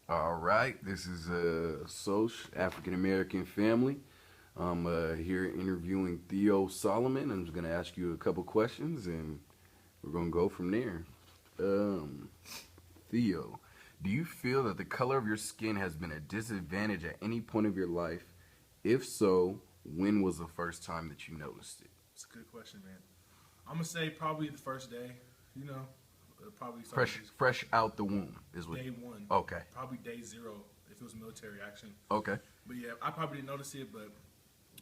All right, this is Soch, African American family. I'm here interviewing Theo Solomon. I'm just going to ask you a couple questions and we're going to go from there. Um, Theo, do you feel that the color of your skin has been a disadvantage at any point of your life? If so, when was the first time that you noticed it? It's a good question, man. I'm gonna say probably the first day. You know, probably started Fresh out the womb is what. day one. Okay. Probably day zero if it was military action. Okay. But yeah, I probably didn't notice it, but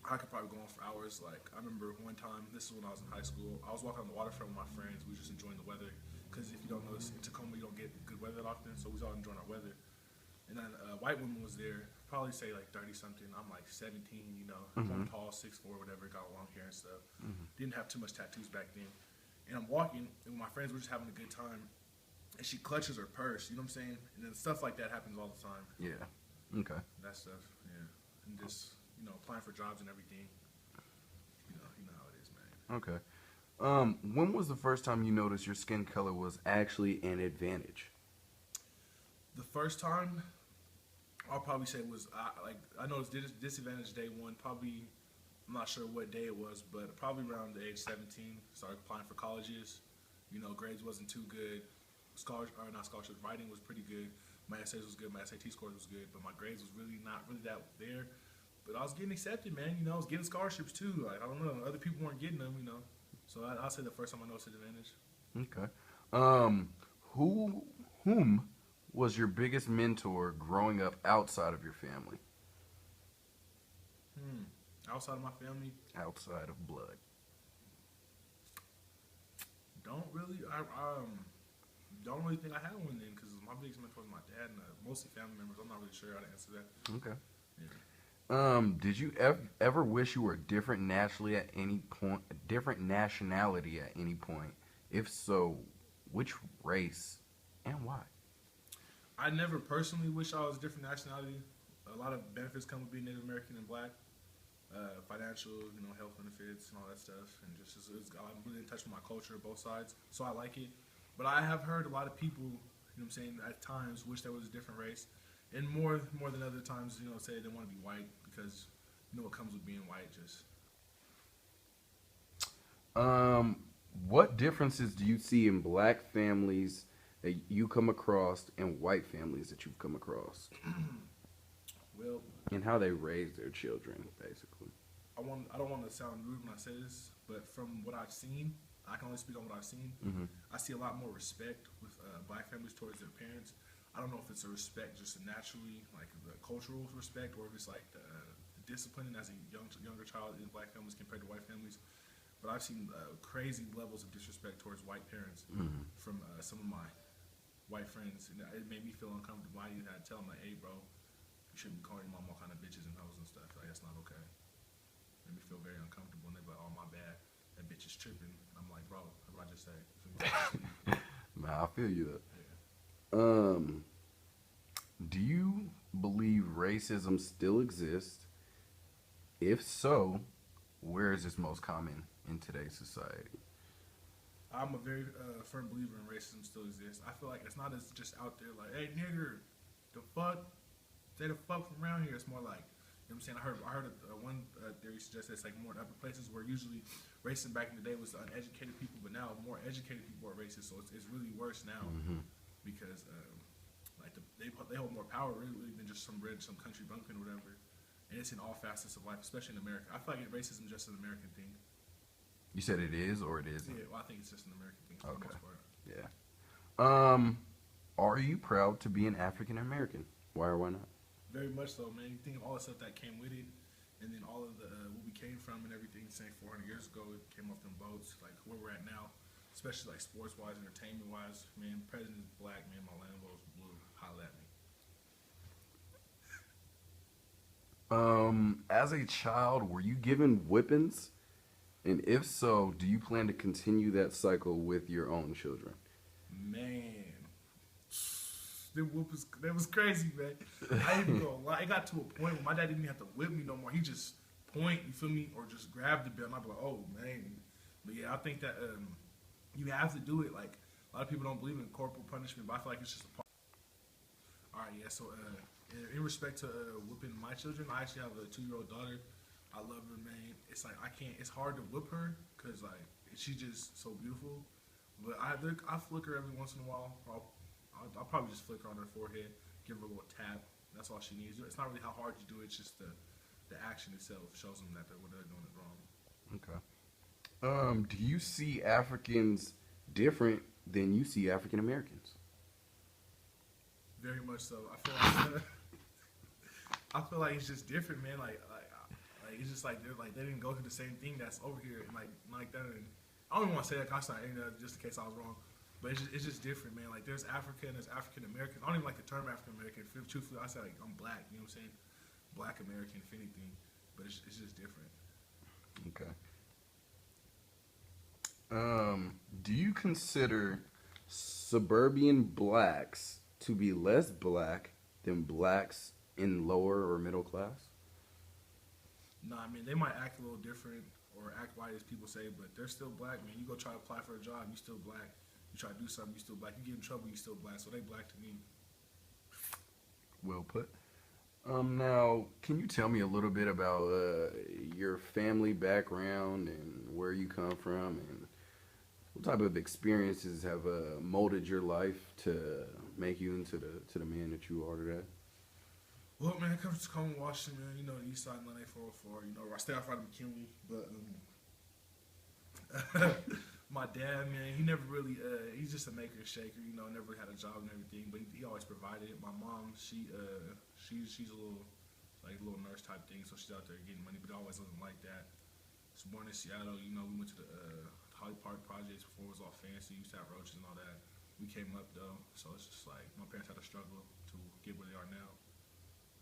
I could probably go on for hours. Like I remember one time. This is when I was in high school. I was walking on the waterfront with my friends. We were just enjoying the weather. Because if you don't notice, in Tacoma you don't get good weather that often, so we was all enjoying our weather. And then a white woman was there, probably say like 30 something. I'm like 17, you know. I'm tall, 6'4", whatever, got long hair and stuff. Didn't have too much tattoos back then. And I'm walking, and my friends were just having a good time. And she clutches her purse, you know what I'm saying? And then stuff like that happens all the time. Yeah. Okay. That stuff, yeah. And just, you know, applying for jobs and everything. You know how it is, man. Okay. When was the first time you noticed your skin color was actually an advantage? The first time, I'll probably say was, I know it's disadvantage day one, probably, I'm not sure what day it was, but probably around the age 17, started applying for colleges. You know, grades wasn't too good. Not scholarships, writing was pretty good. My essays was good, my SAT scores was good, but my grades was really not really that there. But I was getting accepted, man. You know, I was getting scholarships too. Like, I don't know, other people weren't getting them, you know. So I'll say the first time I noticed the advantage. Okay. Who, whom was your biggest mentor growing up outside of your family? Outside of my family, Outside of blood. don't really. Don't really think I had one then because my biggest mentor was my dad and mostly family members. I'm not really sure how to answer that. Okay. Yeah. Did you ever wish you were different nationally at any point, different nationality at any point? If so, which race and why? I never personally wish I was a different nationality. A lot of benefits come with being Native American and black. Financial, you know, health benefits and all that stuff. And I'm really in touch with my culture, both sides. So I like it. But I have heard a lot of people, you know what I'm saying, at times wish there was a different race. And more than other times, you know, say they want to be white because, you know, what comes with being white just. Um, what differences do you see in black families that you come across and white families that you've come across? Well, And how they raise their children, basically. I don't want to sound rude when I say this, but from what I've seen, I can only speak on what I've seen. I see a lot more respect with black families towards their parents. I don't know if it's a respect just naturally, like the cultural respect, or if it's like the disciplining as a younger child in black families compared to white families. But I've seen crazy levels of disrespect towards white parents from some of my white friends, and it made me feel uncomfortable. I even had to tell them like, "Hey, bro, you shouldn't be calling your mom all kind of bitches and hoes and stuff. Like that's not okay." Made me feel very uncomfortable, and they're like, "Oh, my bad. That bitch is tripping." I'm like, "Bro, what did I just say?" Nah, I feel you though. Yeah. Do you believe racism still exists? If so, where is this most common in today's society? I'm a very firm believer in racism still exists. I feel like it's not as just out there like, "Hey, nigger, the fuck, stay the fuck from around here." It's more like, you know what I'm saying? I heard one theory suggests it's like more in upper places where usually racism back in the day was the uneducated people, but now more educated people are racist. So it's really worse now because like they hold more power really than just some country bumpkin or whatever. And it's in all facets of life, especially in America. I feel like racism is just an American thing. You said it is or it isn't? Yeah, well, I think it's just an American thing for the Okay. most part. Yeah. Are you proud to be an African American? Why or why not? Very much so, man. You think of all the stuff that came with it, and then all of the what we came from and everything. Saying 400 years ago, it came off them boats. Like where we're at now, especially like sports wise, entertainment wise. Man, president's black. Man, my Lambo's blue. Holla at me. As a child, were you given whippings? And if so, do you plan to continue that cycle with your own children? Man, that was crazy, man. I ain't even gonna lie. It got to a point where my dad didn't even have to whip me no more. He just point, you feel me, or just grab the belt, and I'd be like, "Oh man." But yeah, I think that you have to do it. Like a lot of people don't believe in corporal punishment, but I feel like it's just a part. All All right, yeah. So, in respect to whipping my children, I actually have a 2-year-old daughter. I love her, man. It's like I can't. It's hard to whip her because like she's just so beautiful. But I flick her every once in a while. I'll probably just flick her on her forehead, give her a little tap. That's all she needs. It's not really how hard you do it. It's just the action itself shows them that they're doing it wrong. Okay. Do you see Africans different than you see African Americans? Very much so. I feel like I feel like it's just different, man. Like it's just like they didn't go through the same thing that's over here, and like that. And I don't even want to say that. Cause just in case I was wrong, but it's just different, man. Like there's African, there's African American. I don't even like the term African American. Truthfully, I say like I'm black. You know what I'm saying? Black American, if anything. But it's just different. Okay. Do you consider suburban blacks to be less black than blacks in lower or middle class? No, I mean they might act a little different or act white as people say, but they're still black, man. You go try to apply for a job, you still black. You try to do something, you still black. You get in trouble, you still black. So they black to me. Well put. Now, can you tell me a little bit about your family background and where you come from, and what type of experiences have molded your life to make you into the man that you are today? Well, man, I come from Tacoma, Washington, man. You know, the east side, Line 404. You know, I stay off right of McKinley. But my dad, man, he never really, he's just a maker and shaker. You know, never had a job and everything, but he always provided. My mom, she's a little nurse type thing, so she's out there getting money, but it always wasn't like that. I was born in Seattle. You know, we went to the Holly Park projects before it was all fancy. Used to have roaches and all that. We came up though, so it's just like my parents had to struggle to get where they are now.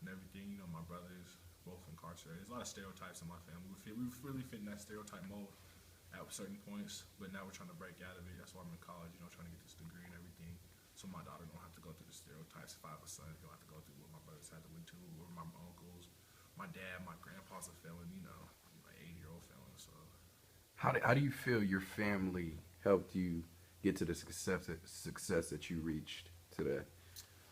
And everything. You know, my brothers both incarcerated. There's a lot of stereotypes in my family. We really fit in that stereotype mold at certain points, but now we're trying to break out of it. That's why I'm in college, you know, trying to get this degree and everything. So my daughter don't have to go through the stereotypes. If I have a son, he'll have to go through what my brothers had to went to, or my uncles, my dad, my grandpa's a felon, you know, like 80-year-old felon. So How do you feel your family helped you get to the success that you reached today?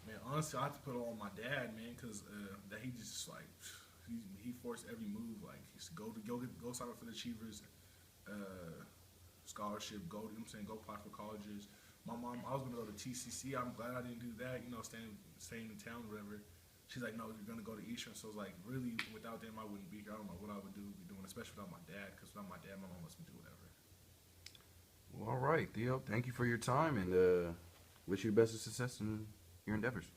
man, honestly, I have to put it on my dad, man, because that he just like he forced every move. Like he's go sign up for the Achievers scholarship. Go, you know what I'm saying, go apply for colleges. My mom, I was gonna go to TCC. I'm glad I didn't do that. You know, staying in town, whatever. She's like, no, you're gonna go to Eastern. So it's like, really, without them, I wouldn't be here. I don't know what I would be doing, especially without my dad. Because without my dad, my mom lets me do whatever. Well, all right, Theo. Thank you for your time, and wish you the best of success in your endeavors.